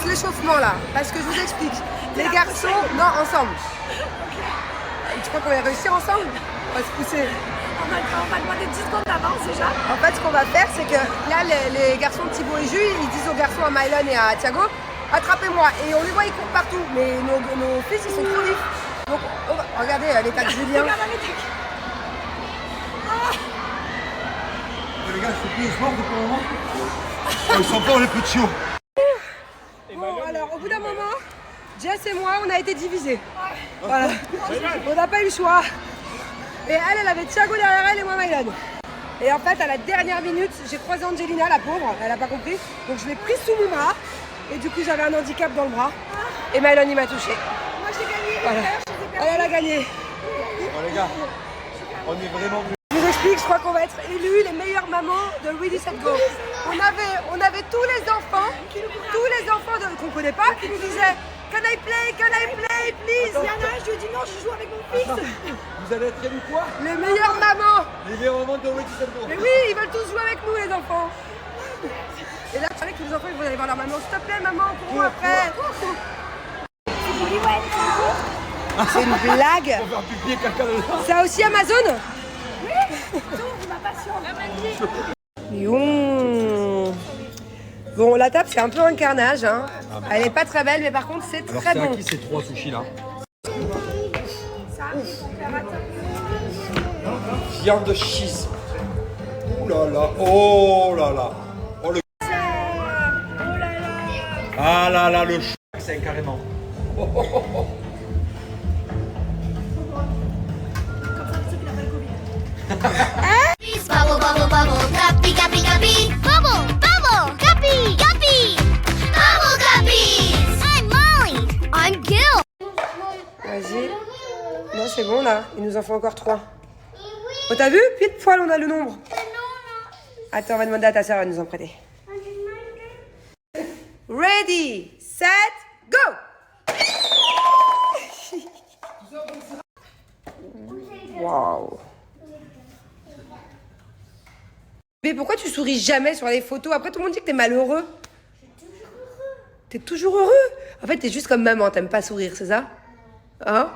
commence l'échauffement là, parce que je vous explique. Les garçons, non, ensemble. Tu crois qu'on va réussir ensemble? On va se pousser. On va demander 10 secondes d'avance déjà. En fait, ce qu'on va faire, c'est que là, les garçons de Thibaut et Jules, ils disent aux garçons, à Mylon et à Thiago, attrapez-moi. Et on les voit, ils courent partout. Mais nos fils, ils sont trop vifs. Donc, regardez l'état de Julien. Regarde l'état. Les gars, c'est plus sport pour le moment. Ils sont forts les petits hauts. Bon, alors, au bout d'un moment, Jess et moi, on a été divisés. Voilà. On n'a pas eu le choix. Et elle avait Thiago derrière elle et moi Mylon. Et en fait, à la dernière minute, j'ai croisé Angelina, la pauvre, elle n'a pas compris. Donc je l'ai prise sous mon bras. Et du coup, j'avais un handicap dans le bras. Et Mylon, il m'a touché. Moi j'ai gagné. Voilà. Elle a gagné. Bon les gars, on est vraiment... Je vous explique, je crois qu'on va être élus les meilleures mamans de Ready Set Go. On avait tous les enfants qu'on ne connaît pas, qui nous disaient Can I play, please? Il y en a un, je lui ai dit non, je joue avec mon fils. Vous allez être élus quoi? Les meilleures mamans. Les meilleurs moments de Ready Set Go. Mais oui, ils veulent tous jouer avec nous, les enfants. Et là, tu savais que les enfants, ils vont aller voir leur maman. S'il te plaît, maman, pour moi après. C'est pour Liwen. C'est une blague. On va faire pipi et caca dedans. Ça aussi Amazon? T'ouvres ma passion. Youm. Bon, la table, c'est un peu un carnage. Hein. Elle est pas très belle, mais par contre, c'est Alors très c'est à bon. qui ces 3 sushis là? Viande de cheese. Ouh là là, oh là là. Oh le... Ah là là, le ch... c'est carrément. Oh, oh, oh, oh. Bubble, bubble, bubble, guppy, guppy, guppy. Bubble, bubble, guppy, guppy. Bubble guppies. I'm Molly. I'm Gil. Vas-y. Non, c'est bon, là. Il nous en faut encore 3. Oh, t'as vu? Pile poil, on a le nombre. Attends, on va demander à ta sœur, elle va nous en prêter. Ready, set, go! Waouh! Mais pourquoi tu souris jamais sur les photos? Après, tout le monde dit que t'es malheureux. T'es toujours heureux? En fait, t'es juste comme maman, t'aimes pas sourire, c'est ça? Hein?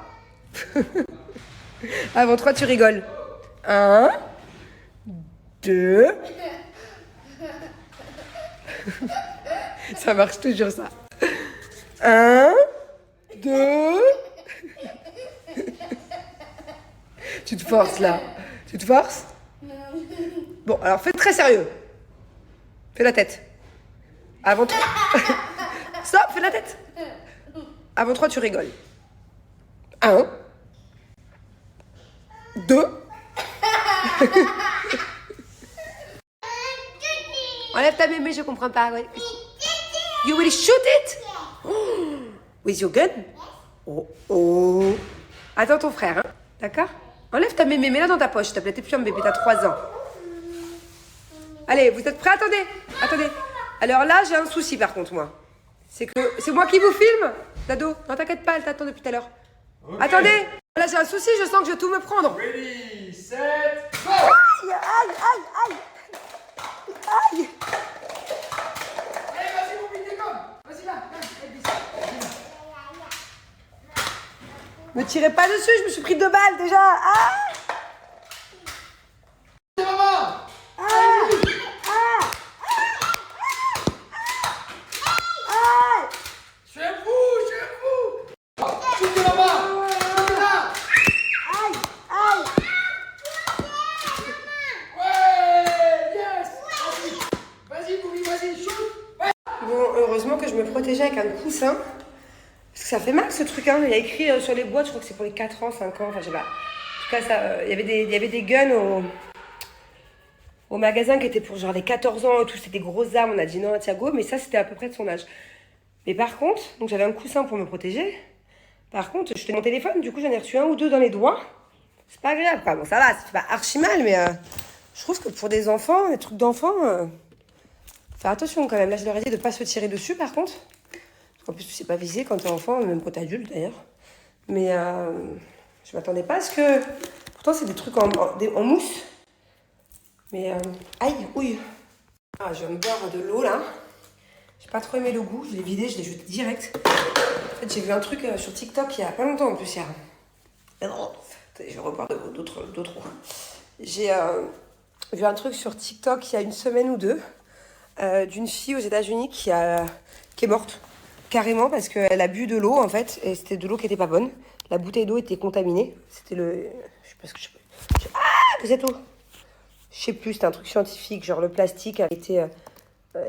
Avant 3, tu rigoles. 1, 2. Ça marche toujours, ça. 1, 2. Tu te forces, là. Tu te forces? Bon, alors fais très sérieux. Fais la tête. Avant 3. Stop, fais la tête. Avant 3, tu rigoles. 1, 2. Enlève ta mémé, je comprends pas. You will shoot it? Oh, with your gun? Oh, oh. Attends ton frère, hein? D'accord? Enlève ta mémé, mets-la dans ta poche, s'il te plaît. T'es plus un bébé, t'as 3 ans. Allez, vous êtes prêts? Attendez, attendez. Alors là, j'ai un souci par contre, moi. C'est que c'est moi qui vous filme, Dado. Non, t'inquiète pas, elle t'attend depuis tout à l'heure. Okay. Attendez, là j'ai un souci, je sens que je vais tout me prendre. Ready, set, go! Aïe, aïe, aïe, aïe. Aïe. Allez, vas-y, mon petit gomme. Vas-y, là, Me tirez pas dessus, je me suis pris 2 balles déjà. Ah. maman! Heureusement que je me protégeais avec un coussin. Parce que ça fait mal ce truc, hein. Il y a écrit sur les boîtes, je crois que c'est pour les 4 ans, 5 ans, enfin je sais pas. En tout cas, il y avait des guns au magasin qui étaient pour genre les 14 ans et tout, c'était des grosses armes. On a dit non à Thiago, mais ça c'était à peu près de son âge. Mais par contre, donc j'avais un coussin pour me protéger. Par contre, je tenais mon téléphone, du coup j'en ai reçu 1 ou 2 dans les doigts. C'est pas agréable quoi. Bon, ça va, c'est pas archi mal, mais je trouve que pour des enfants, des trucs d'enfants, faire attention quand même. Là, je leur ai dit de ne pas se tirer dessus par contre. En plus, tu sais pas viser quand t'es enfant, même quand t'es adulte d'ailleurs. Mais je m'attendais pas à ce que... Pourtant, c'est des trucs en mousse. Mais aïe, ouille. Ah, je viens de boire de l'eau là. J'ai pas trop aimé le goût, je l'ai vidé, je l'ai jeté direct. En fait, j'ai vu un truc sur TikTok il y a pas longtemps en plus. Attendez, je vais reprendre d'autres. J'ai vu un truc sur TikTok il y a une semaine ou deux d'une fille aux États-Unis qui est morte. Carrément parce qu'elle a bu de l'eau en fait, et c'était de l'eau qui était pas bonne. La bouteille d'eau était contaminée. C'était le. Je sais pas ce que vous êtes où? Je sais plus, c'était un truc scientifique, genre le plastique était.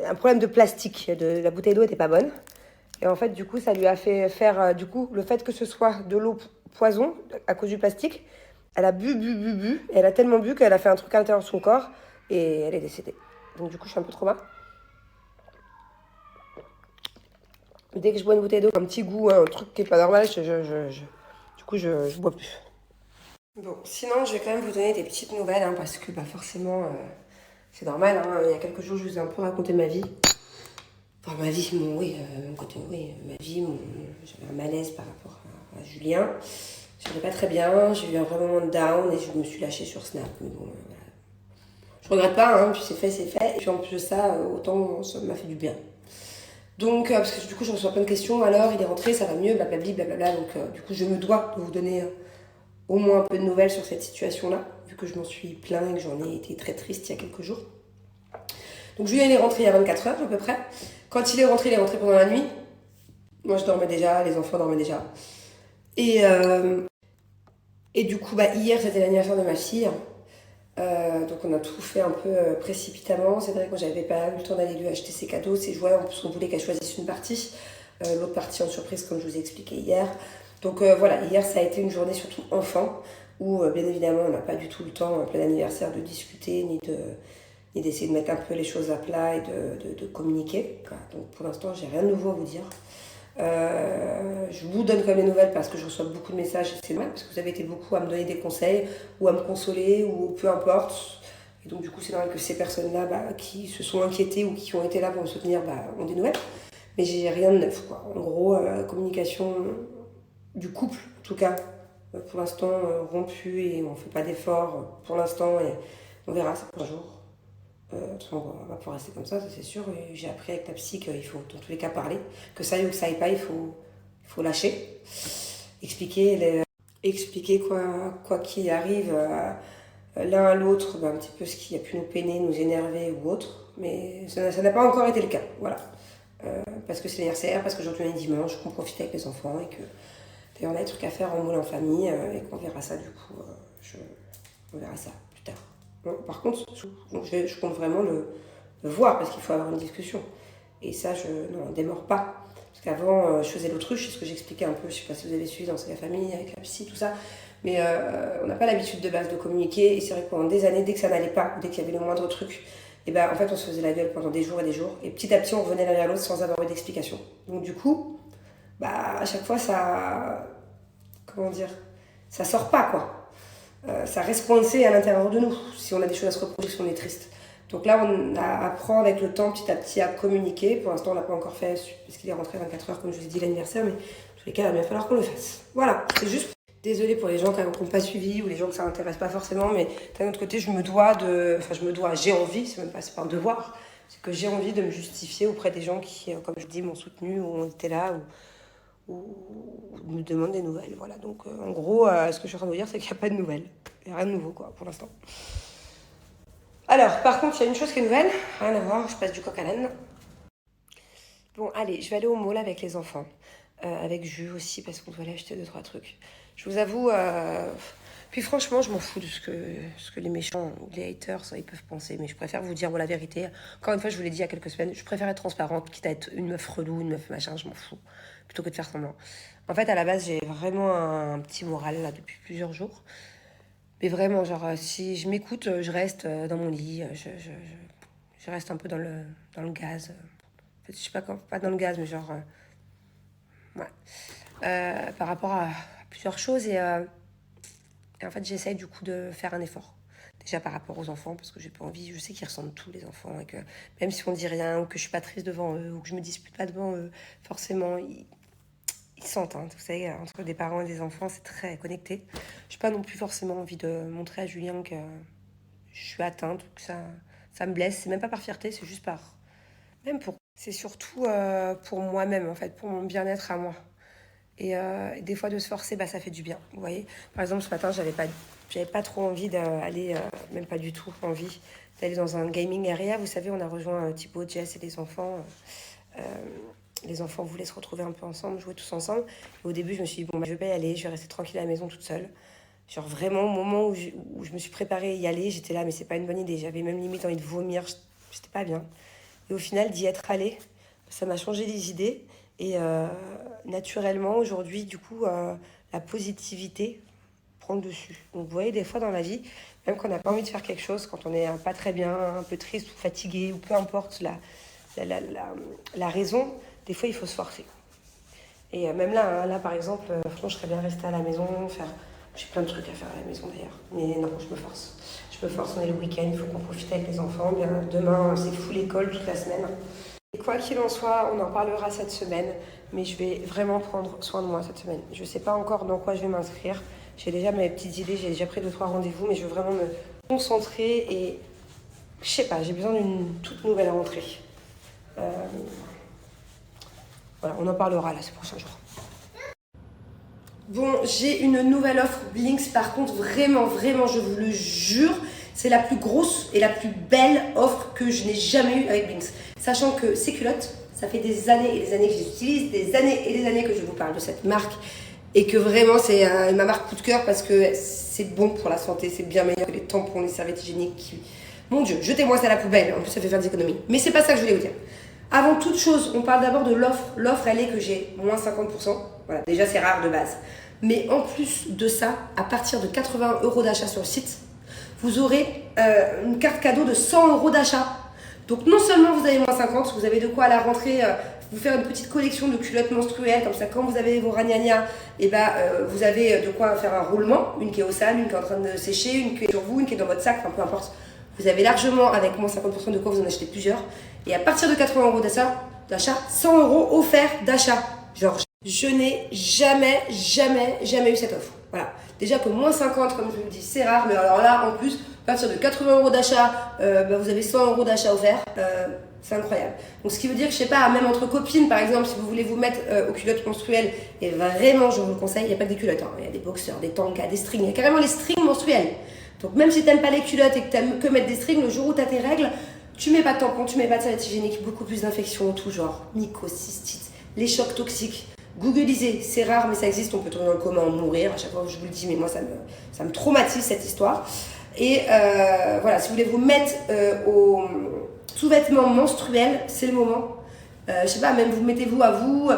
Un problème de plastique, la bouteille d'eau était pas bonne. Et en fait, du coup, ça lui a fait faire. Du coup, le fait que ce soit de l'eau poison à cause du plastique, elle a bu. Et elle a tellement bu qu'elle a fait un truc à l'intérieur de son corps et elle est décédée. Donc, du coup, je suis un peu trauma. Dès que je bois une bouteille d'eau, un petit goût, un truc qui est pas normal, du coup, je bois plus. Bon, sinon, je vais quand même vous donner des petites nouvelles, hein, parce que forcément, c'est normal. Hein, il y a quelques jours, je vous ai un peu raconté ma vie. Enfin, ma vie, mon côté, ma vie, j'avais un malaise par rapport à Julien. Je n'allais pas très bien, j'ai eu un vrai moment de down et je me suis lâchée sur Snap. Mais bon, voilà. Je regrette pas, hein, puis c'est fait, c'est fait. Et puis en plus de ça, autant ça m'a fait du bien. Donc, parce que du coup, je reçois plein de questions. Alors, il est rentré, ça va mieux, blablabla. Donc, du coup, je me dois de vous donner au moins un peu de nouvelles sur cette situation-là, vu que je m'en suis plaint et que j'en ai été très triste il y a quelques jours. Donc, Julien, il est rentré il y a 24 heures à peu près. Quand il est rentré pendant la nuit. Moi, je dormais déjà, les enfants dormaient déjà. Et du coup, hier, c'était l'anniversaire de ma fille. Donc on a tout fait un peu précipitamment. C'est vrai que moi j'avais pas eu le temps d'aller lui acheter ses cadeaux, ses jouets. En plus on voulait qu'elle choisisse une partie, l'autre partie en surprise comme je vous ai expliqué hier. Donc voilà, hier ça a été une journée surtout enfant où bien évidemment on n'a pas du tout le temps en plein anniversaire de discuter ni d'essayer de mettre un peu les choses à plat et de communiquer. Voilà. Donc pour l'instant j'ai rien de nouveau à vous dire. Je vous donne quand même les nouvelles parce que je reçois beaucoup de messages et c'est normal parce que vous avez été beaucoup à me donner des conseils ou à me consoler ou peu importe. Et donc du coup c'est normal que ces personnes-là qui se sont inquiétées ou qui ont été là pour me soutenir ont des nouvelles. Mais j'ai rien de neuf quoi. En gros, communication du couple en tout cas, pour l'instant rompue et on fait pas d'efforts pour l'instant et on verra ça pour un jour. On va pas rester comme ça c'est sûr. Et j'ai appris avec la psy qu'il faut dans tous les cas parler, que ça aille ou que ça aille pas, il faut lâcher, expliquer quoi qu'il arrive l'un à l'autre, un petit peu ce qui a pu nous peiner, nous énerver ou autre, mais ça n'a pas encore été le cas, voilà. Parce que c'est l'anniversaire, parce qu'aujourd'hui on est dimanche, qu'on profite avec les enfants et que d'ailleurs on a des trucs à faire en moule en famille et qu'on verra ça du coup, on verra ça plus tard. Bon, par contre, je compte vraiment le voir parce qu'il faut avoir une discussion. Et ça, je n'en démords pas. Parce qu'avant, je faisais l'autruche, c'est ce que j'expliquais un peu, je ne sais pas si vous avez suivi dans la famille, avec la psy, tout ça. Mais on n'a pas l'habitude de base de communiquer. Et c'est vrai que pendant des années, dès que ça n'allait pas, dès qu'il y avait le moindre truc, et en fait, on se faisait la gueule pendant des jours et des jours. Et petit à petit, on revenait l'un vers l'autre sans avoir eu d'explication. Donc du coup, à chaque fois, ça... Comment dire? Ça sort pas, quoi. Ça reste coincé à l'intérieur de nous, si on a des choses à se reprocher, si on est triste. Donc là, on apprend avec le temps, petit à petit, à communiquer. Pour l'instant, on n'a pas encore fait, parce qu'il est rentré à 24 heures, comme je vous ai dit, l'anniversaire, mais en tous les cas, il va bien falloir qu'on le fasse. Voilà, c'est juste... Désolée pour les gens qui n'ont pas suivi, ou les gens que ça n'intéresse pas forcément, mais d'un autre côté, j'ai envie, c'est pas un devoir, c'est que j'ai envie de me justifier auprès des gens qui, comme je dis, m'ont soutenu, ou ont été là, ou me demandent des nouvelles. Voilà, donc en gros, ce que je suis en train de vous dire, c'est qu'il n'y a pas de nouvelles. Il n'y a rien de nouveau, quoi, pour l'instant. Alors, par contre, il y a une chose qui est nouvelle, rien à voir, je passe du coq à l'âne. Bon, allez, je vais aller au mall avec les enfants, avec Jules aussi, parce qu'on doit aller acheter 2-3 trucs. Je vous avoue, puis franchement, je m'en fous de ce que les méchants ou les haters, ils peuvent penser, mais je préfère vous dire la vérité. Encore une fois, je vous l'ai dit il y a quelques semaines, je préfère être transparente, quitte à être une meuf relou, une meuf machin, je m'en fous, plutôt que de faire semblant. En fait, à la base, j'ai vraiment un petit moral, là, depuis plusieurs jours. Mais vraiment, genre, si je m'écoute, je reste dans mon lit, je reste un peu dans le gaz. En fait, je sais pas quand, pas dans le gaz, mais genre... ouais. Par rapport à plusieurs choses, et en fait, j'essaye du coup de faire un effort. Déjà par rapport aux enfants, parce que j'ai pas envie, je sais qu'ils ressentent tous les enfants, et que même si on dit rien, ou que je suis pas triste devant eux, ou que je me dispute pas devant eux, forcément, ils sentent, hein, vous savez, entre des parents et des enfants, c'est très connecté. Je n'ai pas non plus forcément envie de montrer à Julien que je suis atteinte ou que ça me blesse. C'est même pas par fierté, c'est juste par... Même pour C'est surtout pour moi-même, en fait, pour mon bien-être à moi. Et des fois, de se forcer, bah, ça fait du bien, vous voyez. Par exemple, ce matin, j'avais pas trop envie d'aller, même pas du tout envie, d'aller dans un gaming area. Vous savez, on a rejoint Thibaut, Jess et les enfants. Les enfants voulaient se retrouver un peu ensemble, jouer tous ensemble. Et au début, je me suis dit, bon, bah, je vais pas y aller, je vais rester tranquille à la maison toute seule. Genre vraiment, au moment où je me suis préparée à y aller, j'étais là, mais c'est pas une bonne idée. J'avais même limite envie de vomir, j'étais pas bien. Et au final, d'y être allée, ça m'a changé les idées. Et naturellement, aujourd'hui, du coup, la positivité prend le dessus. Donc, vous voyez, des fois dans la vie, même quand on n'a pas envie de faire quelque chose, quand on est pas très bien, un peu triste ou fatigué, ou peu importe la raison, des fois, il faut se forcer. Et même là, là, par exemple, franchement, je serais bien restée à la maison, j'ai plein de trucs à faire à la maison d'ailleurs. Mais non, je me force. Je me force, on est le week-end, il faut qu'on profite avec les enfants. Bien, demain, c'est full école toute la semaine. Et quoi qu'il en soit, on en parlera cette semaine. Mais je vais vraiment prendre soin de moi cette semaine. Je ne sais pas encore dans quoi je vais m'inscrire. J'ai déjà mes petites idées, j'ai déjà pris 2-3 rendez-vous. Mais je veux vraiment me concentrer et... Je sais pas, j'ai besoin d'une toute nouvelle rentrée. Voilà, on en parlera là ces prochains jours. Bon, j'ai une nouvelle offre Blinks. Par contre, vraiment, je vous le jure, c'est la plus grosse et la plus belle offre que je n'ai jamais eue avec Blinks. Sachant que ces culottes, ça fait des années et des années que je les utilise, des années et des années que je vous parle de cette marque. Et que vraiment, c'est ma marque coup de cœur parce que c'est bon pour la santé, c'est bien meilleur que les tampons, les serviettes hygiéniques. Mon Dieu, jetez-moi ça à la poubelle, en plus ça fait faire des économies. Mais c'est pas ça que je voulais vous dire. Avant toute chose, on parle d'abord de l'offre. L'offre, elle est que j'ai moins 50%. Voilà, déjà c'est rare de base. Mais en plus de ça, à partir de 80 € d'achat sur le site, vous aurez une carte cadeau de 100 € d'achat. Donc non seulement vous avez moins 50, vous avez de quoi à la rentrée vous faire une petite collection de culottes menstruelles. Comme ça, quand vous avez vos ragnagnas, et vous avez de quoi faire un roulement. Une qui est au sale, une qui est en train de sécher, une qui est sur vous, une qui est dans votre sac, enfin peu importe. Vous avez largement, avec moins 50% de quoi vous en achetez plusieurs. Et à partir de 80 € d'achat, 100 € offerts d'achat. Genre, je n'ai jamais eu cette offre. Voilà. Déjà que moins 50, comme je vous le dis, c'est rare. Mais alors là, en plus, à partir de 80 € d'achat, vous avez 100 € d'achat offerts. C'est incroyable. Donc, ce qui veut dire que, je sais pas, même entre copines, par exemple, si vous voulez vous mettre aux culottes menstruelles, et vraiment, je vous le conseille, il n'y a pas que des culottes. Hein. Il y a des boxers, des tangas, des strings. Il y a carrément les strings menstruels. Donc, même si tu n'aimes pas les culottes et que tu n'aimes que mettre des strings, le jour où tu as tes règles, tu mets pas de tampon, tu mets pas de serviette hygiénique, beaucoup plus d'infections en tout genre, mycoses, cystites, les chocs toxiques. Googlisez, c'est rare mais ça existe, on peut trouver dans le commun, en mourir, à chaque fois que je vous le dis, mais moi ça me traumatise cette histoire. Et voilà, si vous voulez vous mettre aux sous-vêtements menstruels, c'est le moment. Je sais pas, même mettez-vous à vous,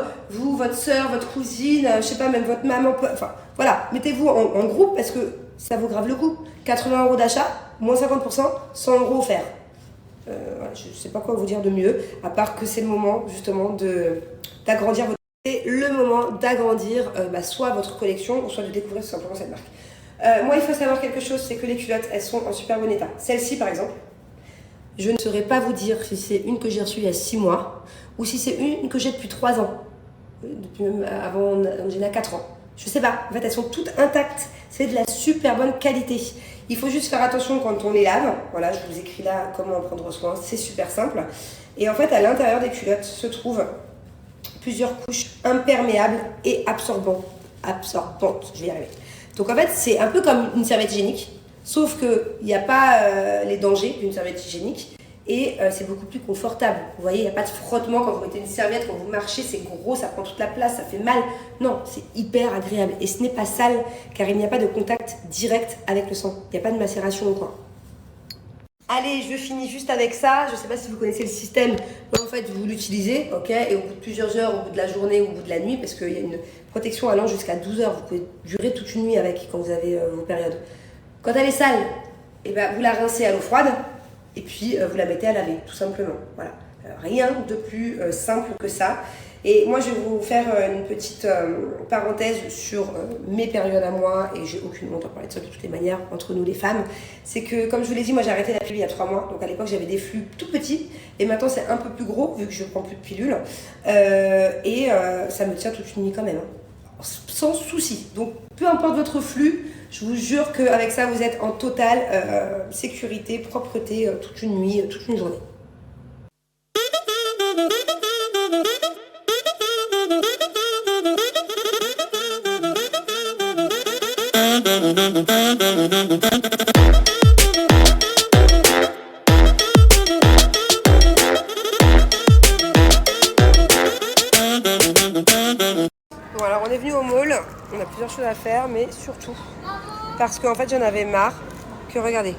votre soeur, votre cousine, je sais pas, même votre maman, enfin voilà, mettez-vous en groupe parce que ça vaut grave le coup. 80 € d'achat, moins 50%, 100 € offerts. Voilà, je ne sais pas quoi vous dire de mieux, à part que c'est le moment justement d'agrandir votre... C'est le moment d'agrandir soit votre collection, soit de découvrir tout simplement cette marque. Moi, il faut savoir quelque chose, c'est que les culottes, elles sont en super bon état. Celle-ci, par exemple, je ne saurais pas vous dire si c'est une que j'ai reçue il y a 6 mois ou si c'est une que j'ai depuis 3 ans. Depuis même avant, j'en ai 4 ans. Je sais pas, en fait, elles sont toutes intactes. C'est de la super bonne qualité. Il faut juste faire attention quand on les lave. Voilà, je vous écris là comment en prendre soin. C'est super simple. Et en fait, à l'intérieur des culottes se trouvent plusieurs couches imperméables et absorbantes. Je vais y arriver. Donc en fait, c'est un peu comme une serviette hygiénique. Sauf qu'il n'y a pas les dangers d'une serviette hygiénique. Et c'est beaucoup plus confortable. Vous voyez, il n'y a pas de frottement quand vous mettez une serviette, quand vous marchez, c'est gros, ça prend toute la place, ça fait mal. Non, c'est hyper agréable. Et ce n'est pas sale, car il n'y a pas de contact direct avec le sang. Il n'y a pas de macération ou quoi. Allez, je finis juste avec ça. Je ne sais pas si vous connaissez le système. En fait, vous l'utilisez, ok, et au bout de plusieurs heures, au bout de la journée, au bout de la nuit, parce qu'il y a une protection allant jusqu'à 12 heures. Vous pouvez durer toute une nuit avec quand vous avez vos périodes. Quand elle est sale, vous la rincez à l'eau froide. Et puis, vous la mettez à laver, tout simplement. Voilà. Rien de plus simple que ça. Et moi, je vais vous faire une petite parenthèse sur mes périodes à moi. Et j'ai aucune honte à parler de ça de toutes les manières, entre nous les femmes. C'est que, comme je vous l'ai dit, moi, j'ai arrêté la pilule il y a 3 mois. Donc, à l'époque, j'avais des flux tout petits. Et maintenant, c'est un peu plus gros, vu que je ne prends plus de pilule. Ça me tient toute une nuit quand même. Hein. Sans souci. Donc, peu importe votre flux, je vous jure qu'avec ça, vous êtes en totale sécurité, propreté, toute une nuit, toute une journée. Bon alors on est venu au mall, on a plusieurs choses à faire, mais surtout parce qu'en fait j'en avais marre que regardez,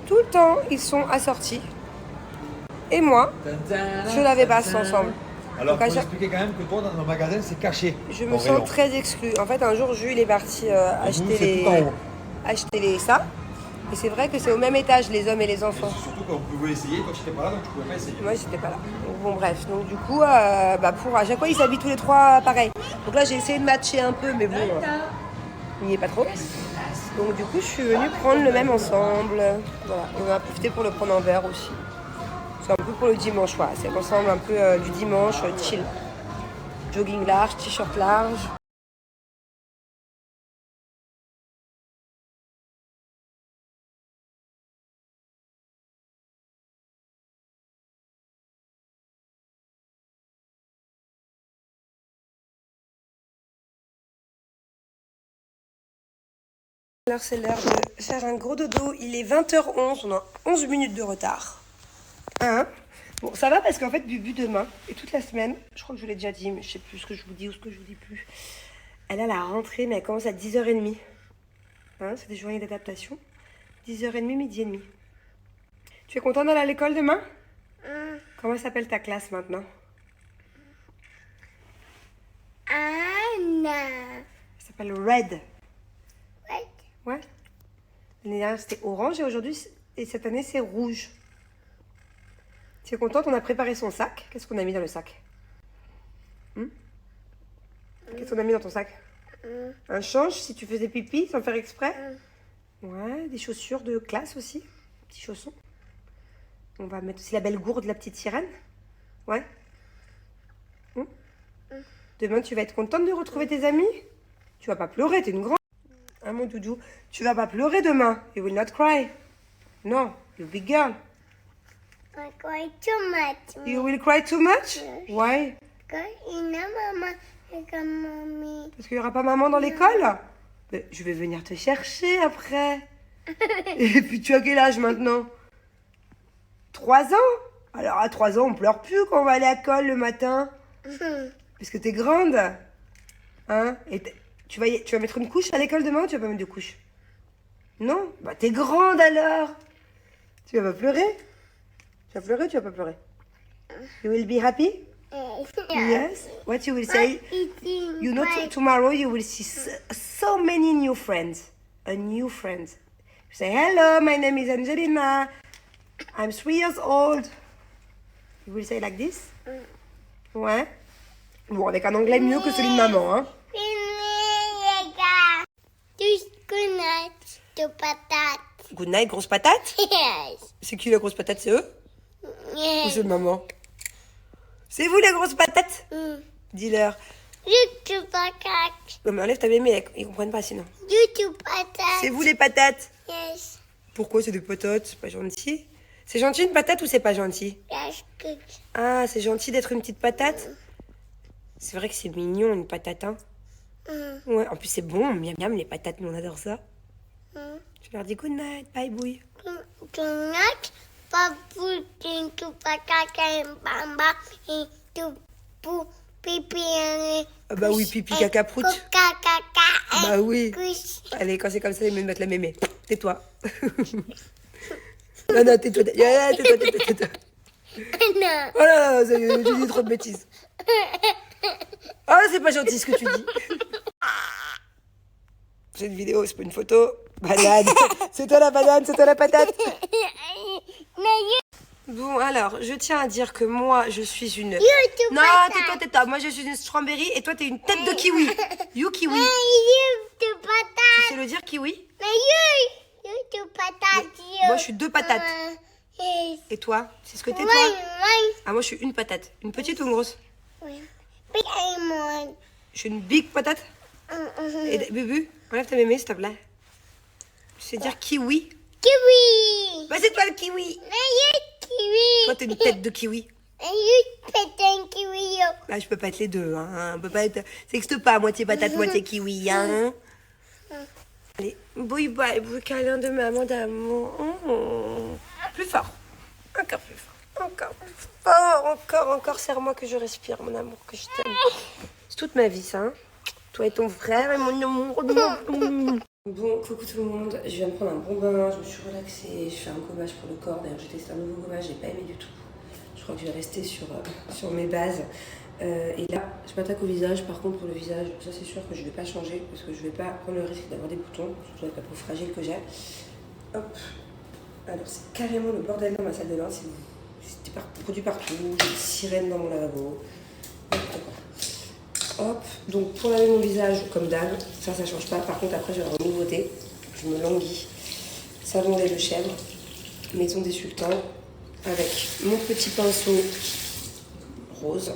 tout le temps ils sont assortis et moi je l'avais pas ensemble. Alors, Donc, à il faut chaque- expliquer quand même que toi, dans le magasin, c'est caché. Je me ton sens rayon. très exclue. En fait un jour Jules il est parti Nous, c'est tout en haut. acheter les ça et c'est vrai que c'est au même étage les hommes et les enfants. Surtout qu'on pouvait essayer, toi tu n'étais pas là, donc tu pouvais pas essayer. Moi j'étais pas là. Donc, bon bref, donc du coup pour à chaque fois ils s'habillent tous les trois pareil. Donc là j'ai essayé de matcher un peu mais bon il n'y est pas trop. Donc du coup je suis venue prendre le même ensemble. Voilà, et on a profité pour le prendre en verre aussi. C'est un peu pour le dimanche, voilà. C'est l'ensemble un peu du dimanche chill. Jogging large, t-shirt large. Alors c'est l'heure de faire un gros dodo. Il est 20h11, on a 11 minutes de retard. Hein? Bon, ça va parce qu'en fait, Bubu demain et toute la semaine, je crois que je vous l'ai déjà dit, mais je sais plus ce que je vous dis ou ce que je vous dis plus. Elle a la rentrée, mais elle commence à 10h30. Hein, c'est des journées d'adaptation. 10h30, midi et demi. Tu es content d'aller à l'école demain? Comment s'appelle ta classe maintenant? Anna. Elle s'appelle Red. What? Ouais. L'année dernière, c'était orange et aujourd'hui, et cette année, c'est rouge. Tu es contente? On a préparé son sac. Qu'est-ce qu'on a mis dans le sac? Qu'est-ce qu'on a mis dans ton sac? Un change si tu faisais pipi sans faire exprès? Ouais, des chaussures de classe aussi. Petits chaussons. On va mettre aussi la belle gourde, la petite sirène. Ouais. Demain, tu vas être contente de retrouver tes amis? Tu vas pas pleurer, t'es une grande. Hein, mon doudou? Tu vas pas pleurer demain. You will not cry. Non, you big girl. I cry too much. You will cry too much? Why? Mama, mommy. Parce qu'il n'y aura pas maman dans l'école? Mais je vais venir te chercher après. Et puis tu as quel âge maintenant? 3 ans? Alors à 3 ans, on pleure plus quand on va aller à l'école le matin. Parce que t'es grande. Hein? Et tu vas mettre une couche à l'école demain ou tu vas pas mettre de couche? Non? Bah t'es grande alors. Tu vas pas pleurer? Tu vas pleurer ou tu vas pas pleurer? You will be happy? Yes. What you will say? You know, tomorrow you will see so many new friends. A new friend. You say, hello, my name is Angelina. I'm 3 years old. You will say like this? Ouais. Bon, avec un anglais mieux que celui de maman, hein. Good night, to patate. Good night, grosse patate. Yes. C'est qui la grosse patate? C'est eux? Ou Yes. c'est maman? C'est vous les grosses patates? Dis-leur. You to patate. Non mais enlève ta mémé, ils comprennent pas sinon. You to patate. C'est vous les patates? Yes. Pourquoi c'est des patates? C'est pas gentil. C'est gentil une patate ou c'est pas gentil? Yes, good. Ah, c'est gentil d'être une petite patate? C'est vrai que c'est mignon une patate, hein? Ouais, en plus c'est bon, miam miam les patates, nous on adore ça. Je leur dis good night, bye bouille. Tonight, Papu to patate and bamba to pu pipi and Ah bah oui, pipi caca prout. Caca. Bah oui. Couche. Allez, quand c'est comme ça, ils me mettent la mémé. Tais-toi. Non, non, tais-toi. Tais-toi. Non. Oh là là, j'ai dit trop de bêtises. Oh, c'est pas gentil ce que tu dis. C'est une vidéo, c'est pas une photo. Banane. C'est toi la banane, c'est toi la patate. Bon, alors, je tiens à dire que moi, je suis une... You to Non, patate. tais-toi. Moi, je suis une strawberry et toi, t'es une tête de kiwi. You kiwi. You to Tu patate. sais le dire, kiwi? Mais you to patate. Moi, je suis 2 patates. Yes. Et toi? C'est ce que t'es, One, toi? one. Ah, moi, je suis une patate. Une petite ou une grosse? Big one. Je suis une big patate. Et Bubu, enlève ta mémé, s'il te plaît. Tu sais dire kiwi? Kiwi. Bah, c'est toi le kiwi. Mais you kiwi. Toi, t'es une tête de kiwi. Et you patate kiwi. Là, je peux pas être les deux, hein. On peut pas être... Ça n'existe pas, moitié patate, moitié kiwi, hein. Allez, bouille bye, bouille câlin de maman d'amour. Plus fort. Encore plus fort. Encore plus fort. Encore. Serre-moi que je respire, mon amour, que je t'aime. C'est toute ma vie, ça. Hein. Toi et ton frère et mon amour. Bon, coucou tout le monde. Je viens de prendre un bon bain. Je me suis relaxée. Je fais un gommage pour le corps. D'ailleurs, j'ai testé un nouveau gommage. J'ai pas aimé du tout. Je crois que je vais rester sur mes bases. Et là, je m'attaque au visage. Par contre, pour le visage, ça c'est sûr que je ne vais pas changer parce que je ne vais pas prendre le risque d'avoir des boutons, surtout avec la peau fragile que j'ai. Hop. Alors, c'est carrément le bordel dans ma salle de bain. C'est produit partout. J'ai une sirène dans mon lavabo. Hop. Donc, pour laver mon visage, comme d'hab, ça ne change pas. Par contre, après, je vais avoir une nouveauté. Je me languis. Savon lait de chèvre, maison des sultans, avec mon petit pinceau rose.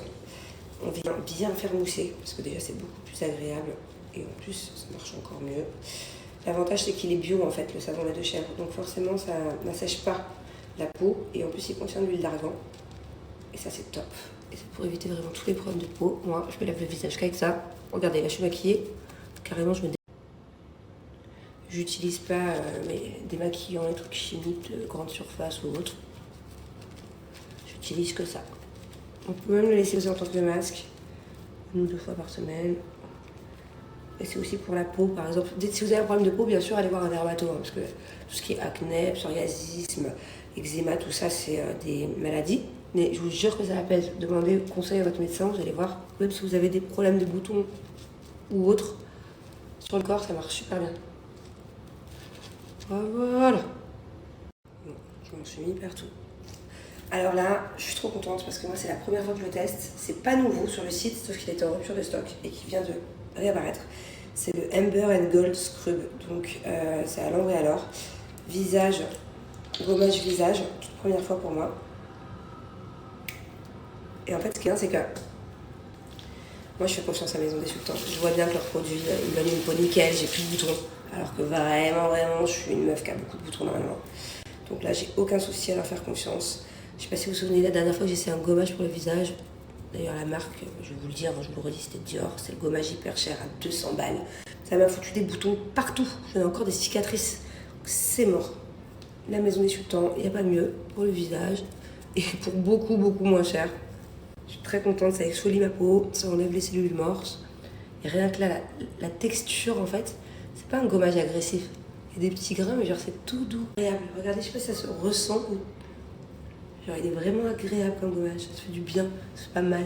On vient bien faire mousser, parce que déjà c'est beaucoup plus agréable et en plus ça marche encore mieux. L'avantage c'est qu'il est bio en fait, le savon lait de chèvre, donc forcément ça n'assèche pas la peau et en plus il contient de l'huile d'argan et ça c'est top. Et c'est pour éviter vraiment tous les problèmes de peau. Moi je me lave le visage qu'avec ça. Regardez là je suis maquillée, carrément je me j'utilise pas des démaquillants et trucs chimiques de grande surface ou autre. J'utilise que ça. On peut même le laisser aussi en tant que masque, 1 ou 2 fois par semaine. Et c'est aussi pour la peau, par exemple. Si vous avez un problème de peau, bien sûr, allez voir un dermato, hein, parce que tout ce qui est acné, psoriasisme, eczéma, tout ça, c'est des maladies. Mais je vous jure que ça appelle. Demandez conseil à votre médecin, vous allez voir. Même si vous avez des problèmes de boutons ou autres, sur le corps, ça marche super bien. Voilà. Bon, je m'en suis mis partout. Alors là, je suis trop contente parce que moi c'est la première fois que je le teste. C'est pas nouveau sur le site, sauf qu'il était en rupture de stock et qui vient de réapparaître. C'est le Amber and Gold Scrub. Donc c'est à l'ambre et à l'or. Visage, gommage visage, toute première fois pour moi. Et en fait ce qui est bien c'est que moi je fais confiance à Maison des Sultans. Je vois bien que leurs produits ils donnent une peau nickel, j'ai plus de boutons. Alors que vraiment je suis une meuf qui a beaucoup de boutons normalement. Donc là j'ai aucun souci à leur faire confiance. Je sais pas si vous vous souvenez, la dernière fois que j'ai essayé un gommage pour le visage, d'ailleurs la marque, je vais vous le dire, je vous le redis, c'était Dior, c'est le gommage hyper cher à 200 balles. Ça m'a foutu des boutons partout, j'en ai encore des cicatrices, c'est mort. La Maison des Sultans, il n'y a pas mieux pour le visage et pour beaucoup moins cher. Je suis très contente, ça exfolie ma peau, ça enlève les cellules mortes. Et rien que là, la texture en fait, c'est pas un gommage agressif. Il y a des petits grains, mais genre c'est tout doux, agréable. Regardez, je sais pas si ça se ressent. Genre il est vraiment agréable comme gommage, ça se fait du bien, ça fait pas mal.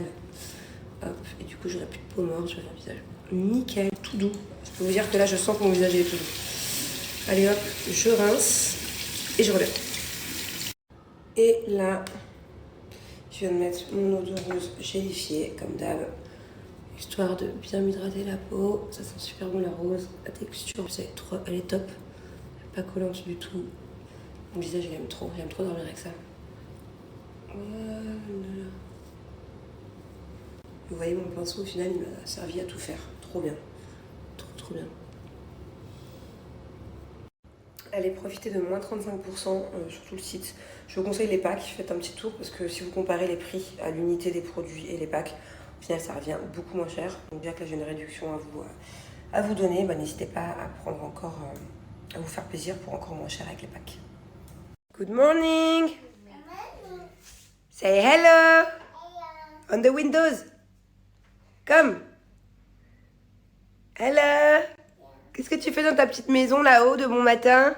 Hop, et du coup j'aurai plus de peau morte, je vais faire le visage nickel, tout doux. Je peux vous dire que là je sens que mon visage est tout doux. Allez hop, je rince et je reviens. Et là, je viens de mettre mon eau de rose gélifiée comme d'hab, histoire de bien m'hydrater la peau. Ça sent super bon la rose, la texture, elle est top, pas collante du tout. Mon visage j'aime trop dormir avec ça. Voilà. Vous voyez mon pinceau au final il m'a servi à tout faire. Trop bien. Trop bien. Allez profiter de moins 35% sur tout le site. Je vous conseille les packs, faites un petit tour parce que si vous comparez les prix à l'unité des produits et les packs, au final ça revient beaucoup moins cher. Donc bien que là j'ai une réduction à vous donner, bah, n'hésitez pas à prendre encore, à vous faire plaisir pour encore moins cher avec les packs. Good morning! Say hello on the windows. Come. Hello. Qu'est-ce que tu fais dans ta petite maison là-haut de bon matin?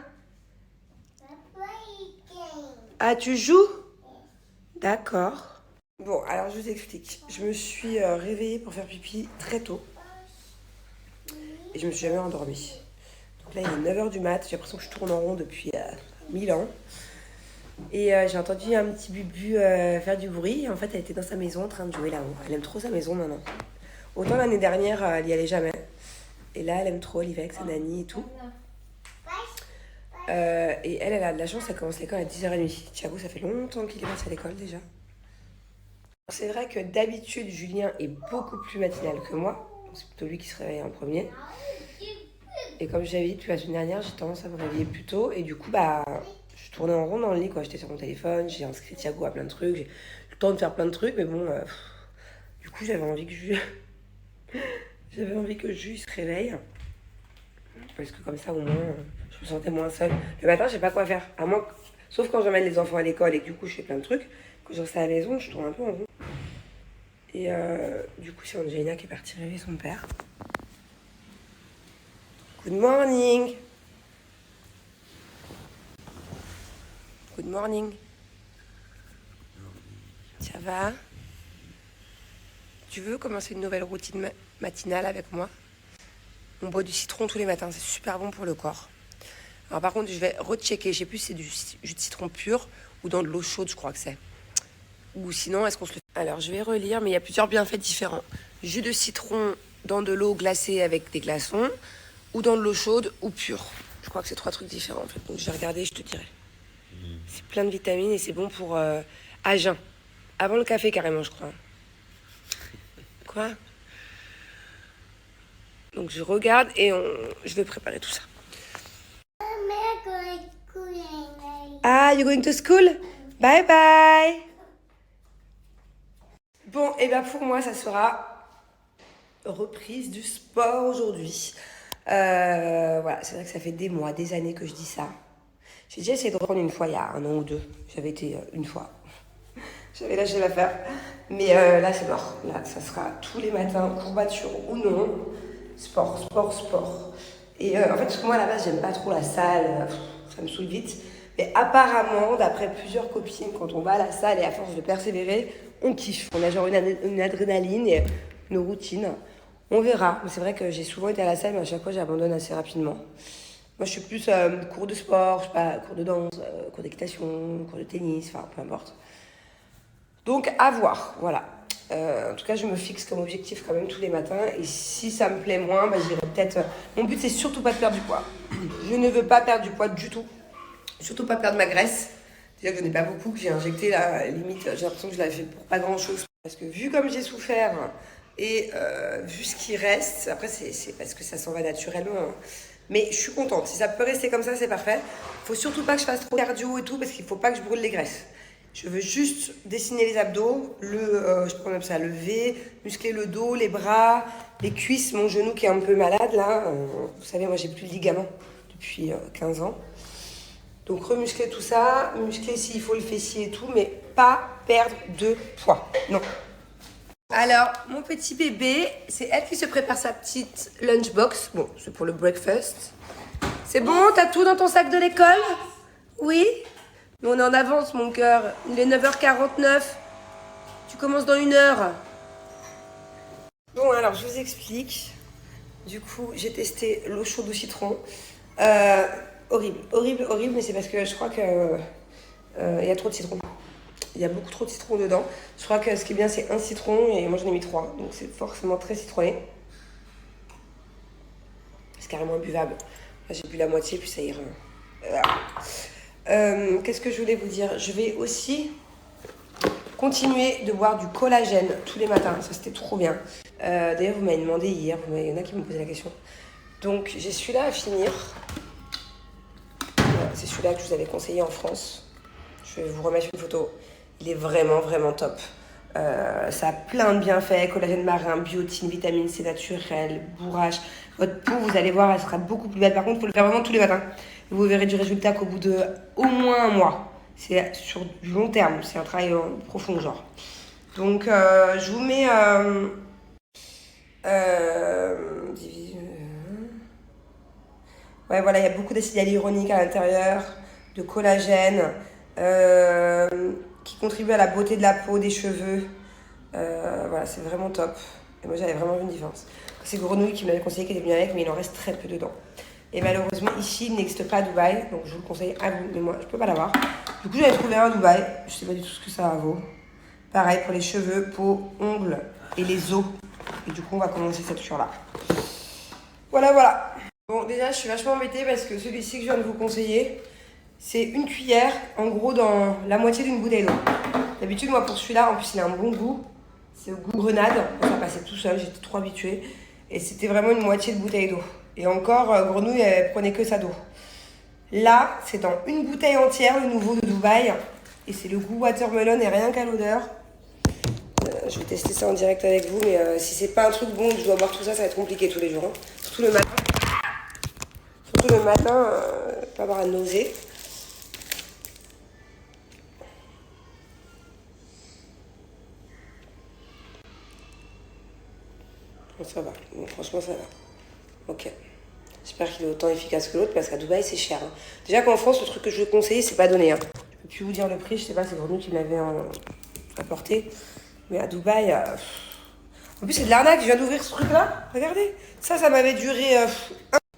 Ah, tu joues? D'accord. Bon, alors je vous explique. Je me suis réveillée pour faire pipi très tôt. Et je me suis jamais endormie. Donc là, il est 9h du mat. J'ai l'impression que je tourne en rond depuis 1000 ans. Et j'ai entendu un petit bubu faire du bruit. Et en fait, elle était dans sa maison en train de jouer là-haut. Elle aime trop sa maison maintenant. Autant l'année dernière, elle n'y allait jamais. Et là, elle aime trop, elle y va avec sa nanny et tout. Et elle a de la chance, elle commence l'école à 10h30. Thiago, ça fait longtemps qu'il est passé à l'école déjà. C'est vrai que d'habitude, Julien est beaucoup plus matinal que moi. C'est plutôt lui qui se réveille en premier. Et comme j'avais dit depuis la semaine dernière, j'ai tendance à me réveiller plus tôt. Et du coup, je tournais en rond dans le lit, quoi. J'étais sur mon téléphone, j'ai inscrit Thiago à plein de trucs. J'ai eu le temps de faire plein de trucs, mais bon, du coup, j'avais envie que Jules se réveille. parce que comme ça, au moins, je me sentais moins seule. Le matin, je sais pas quoi faire. À moins que... Sauf quand j'emmène les enfants à l'école et que du coup, je fais plein de trucs. Quand je reste à la maison, je tourne un peu en rond. Et du coup, c'est Angelina qui est partie réveiller son père. Good morning. Good morning. Ça va? Tu veux commencer une nouvelle routine matinale avec moi? On boit du citron tous les matins, c'est super bon pour le corps. Alors par contre, je vais rechecker, je sais plus si c'est du jus de citron pur ou dans de l'eau chaude, je crois que c'est. Ou sinon, est-ce qu'on se le... Alors je vais relire, mais il y a plusieurs bienfaits différents. Jus de citron dans de l'eau glacée avec des glaçons, ou dans de l'eau chaude ou pure. Je crois que c'est 3 trucs différents en fait, donc je vais regarder et je te dirai. C'est plein de vitamines et c'est bon pour à jeun. Avant le café carrément, je crois. Quoi? Donc je regarde et je vais préparer tout ça. Ah, you're going to school? Bye bye. Bon, et bien pour moi, ça sera reprise du sport aujourd'hui. Voilà, c'est vrai que ça fait des mois, des années que je dis ça. J'ai déjà essayé de reprendre une fois il y a 1 an ou 2. J'avais été une fois. J'avais lâché l'affaire. Mais là, c'est mort. Là, ça sera tous les matins, courbature ou non. Sport, sport, sport. Et en fait, parce que moi, à la base, j'aime pas trop la salle. Ça me saoule vite. Mais apparemment, d'après plusieurs copines, quand on va à la salle et à force de persévérer, on kiffe. On a genre une adrénaline et une routine. On verra. Mais c'est vrai que j'ai souvent été à la salle, mais à chaque fois, j'abandonne assez rapidement. Moi, je suis plus cours de sport, je sais pas, cours de danse, cours d'équitation, cours de tennis, enfin, peu importe. Donc, à voir, voilà. En tout cas, je me fixe comme objectif quand même tous les matins. Et si ça me plaît moins, bah, j'irai peut-être... Mon but, c'est surtout pas de perdre du poids. Je ne veux pas perdre du poids du tout. Surtout pas perdre ma graisse. C'est-à-dire que je n'ai pas beaucoup, que j'ai injecté la limite. J'ai l'impression que je l'avais fait pour pas grand-chose. Parce que vu comme j'ai souffert et vu ce qui reste, après, c'est parce que ça s'en va naturellement. Hein. Mais je suis contente. Si ça peut rester comme ça, c'est parfait. Faut surtout pas que je fasse trop de cardio et tout, parce qu'il faut pas que je brûle les graisses. Je veux juste dessiner les abdos, je prends comme ça, le V, muscler le dos, les bras, les cuisses, mon genou qui est un peu malade là. Vous savez, moi j'ai plus de ligaments depuis 15 ans. Donc remuscler tout ça, muscler s'il faut le fessier et tout, mais pas perdre de poids. Non. Alors, mon petit bébé, c'est elle qui se prépare sa petite lunchbox. Bon, c'est pour le breakfast. C'est bon, t'as tout dans ton sac de l'école? Oui? Mais on est en avance, mon cœur. Il est 9h49. Tu commences dans 1 heure. Bon, alors, je vous explique. Du coup, j'ai testé l'eau chaude au citron. Horrible, horrible, horrible, mais c'est parce que je crois que y a trop de citron. Il y a beaucoup trop de citron dedans. Je crois que ce qui est bien, c'est 1 citron et moi j'en ai mis 3. Donc c'est forcément très citronné. C'est carrément imbuvable. Là, j'ai bu la moitié, puis ça ira. Qu'est-ce que je voulais vous dire? Je vais aussi continuer de boire du collagène tous les matins. Ça, c'était trop bien. D'ailleurs, vous m'avez demandé hier. Il y en a qui me posaient la question. Donc, j'ai celui-là à finir. C'est celui-là que je vous avais conseillé en France. Je vais vous remettre une photo. Il est vraiment, vraiment top. Ça a plein de bienfaits. Collagène marin, biotine, vitamine C naturelle, bourrage. Votre peau, vous allez voir, elle sera beaucoup plus belle. Par contre, il faut le faire vraiment tous les matins. Vous verrez du résultat qu'au bout de au moins 1 mois. C'est sur du long terme. C'est un travail profond, genre. Donc, je vous mets... ouais, voilà, il y a beaucoup d'acide hyaluronique à l'intérieur, de collagène, qui contribue à la beauté de la peau, des cheveux. Voilà, c'est vraiment top. Et moi, j'avais vraiment vu une différence. C'est Grenouille qui me l'avait conseillé, qui était venu avec, mais il en reste très peu dedans. Et malheureusement, ici, il n'existe pas à Dubaï, donc je vous le conseille à vous, mais moi, je peux pas l'avoir. Du coup, j'avais trouvé un à Dubaï, je sais pas du tout ce que ça vaut. Pareil pour les cheveux, peau, ongles et les os. Et du coup, on va commencer cette cure-là. Voilà, voilà. Bon, déjà, je suis vachement embêtée parce que celui-ci que je viens de vous conseiller, c'est 1 cuillère, en gros, dans la moitié d'une bouteille d'eau. D'habitude, moi, pour celui-là, en plus, il a un bon goût. C'est au goût grenade. Ça passait tout seul, j'étais trop habituée. Et c'était vraiment une moitié de bouteille d'eau. Et encore, Grenouille, elle prenait que ça d'eau. Là, c'est dans 1 bouteille entière, le nouveau de Dubaï. Et c'est le goût watermelon et rien qu'à l'odeur. Je vais tester ça en direct avec vous, mais si c'est pas un truc bon, je dois boire tout ça, ça va être compliqué tous les jours. Hein. Surtout le matin. Surtout le matin, pas avoir la nausée. Bon, ça va, bon, franchement ça va. Ok. J'espère qu'il est autant efficace que l'autre parce qu'à Dubaï c'est cher. Hein. Déjà qu'en France, le truc que je vais conseiller, c'est pas donné. Hein. Je peux plus vous dire le prix, je sais pas, c'est Grenouille qui me l'avait apporté. Mais à Dubaï, en plus c'est de l'arnaque, je viens d'ouvrir ce truc là. Regardez, ça m'avait duré.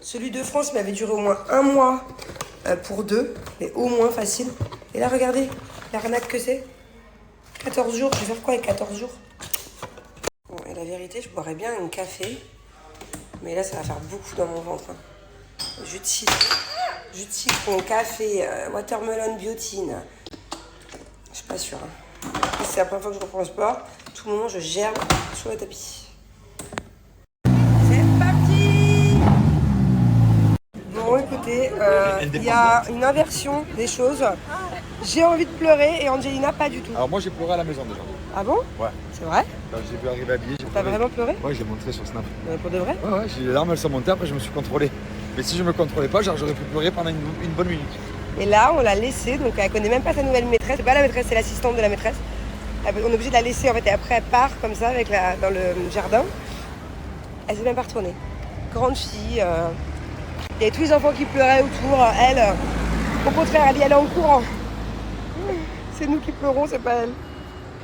Celui de France m'avait duré au moins 1 mois pour 2, mais au moins facile. Et là, regardez, l'arnaque que c'est. 14 jours, je vais faire quoi avec 14 jours? Bon, et la vérité, je boirais bien un café. Mais là, ça va faire beaucoup dans mon ventre. Hein. Jus de citron, café, watermelon, biotine. Je suis pas sûre. Hein. C'est la première fois que je reprends le sport. Tout le moment, je gerbe sur le tapis. C'est parti! Bon, écoutez, il y a une inversion des choses. J'ai envie de pleurer et Angelina, pas du tout. Alors moi j'ai pleuré à la maison déjà. Ah bon? Ouais. C'est vrai? J'ai vu arriver habillé, j'ai T'as pleuré. vraiment pleuré? Ouais, j'ai montré sur Snap. Pour de vrai? Ouais, j'ai les larmes elles sont montées, après je me suis contrôlé. Mais si je me contrôlais pas, genre j'aurais pu pleurer pendant une bonne minute. Et là, on l'a laissée, donc elle connaît même pas sa nouvelle maîtresse. C'est pas la maîtresse, c'est l'assistante de la maîtresse. On est obligé de la laisser en fait, et après elle part comme ça avec dans le jardin. Elle s'est même pas retournée. Grande fille. Il y avait tous les enfants qui pleuraient autour. Elle, au contraire, elle y allait en courant. C'est nous qui pleurons, c'est pas elle.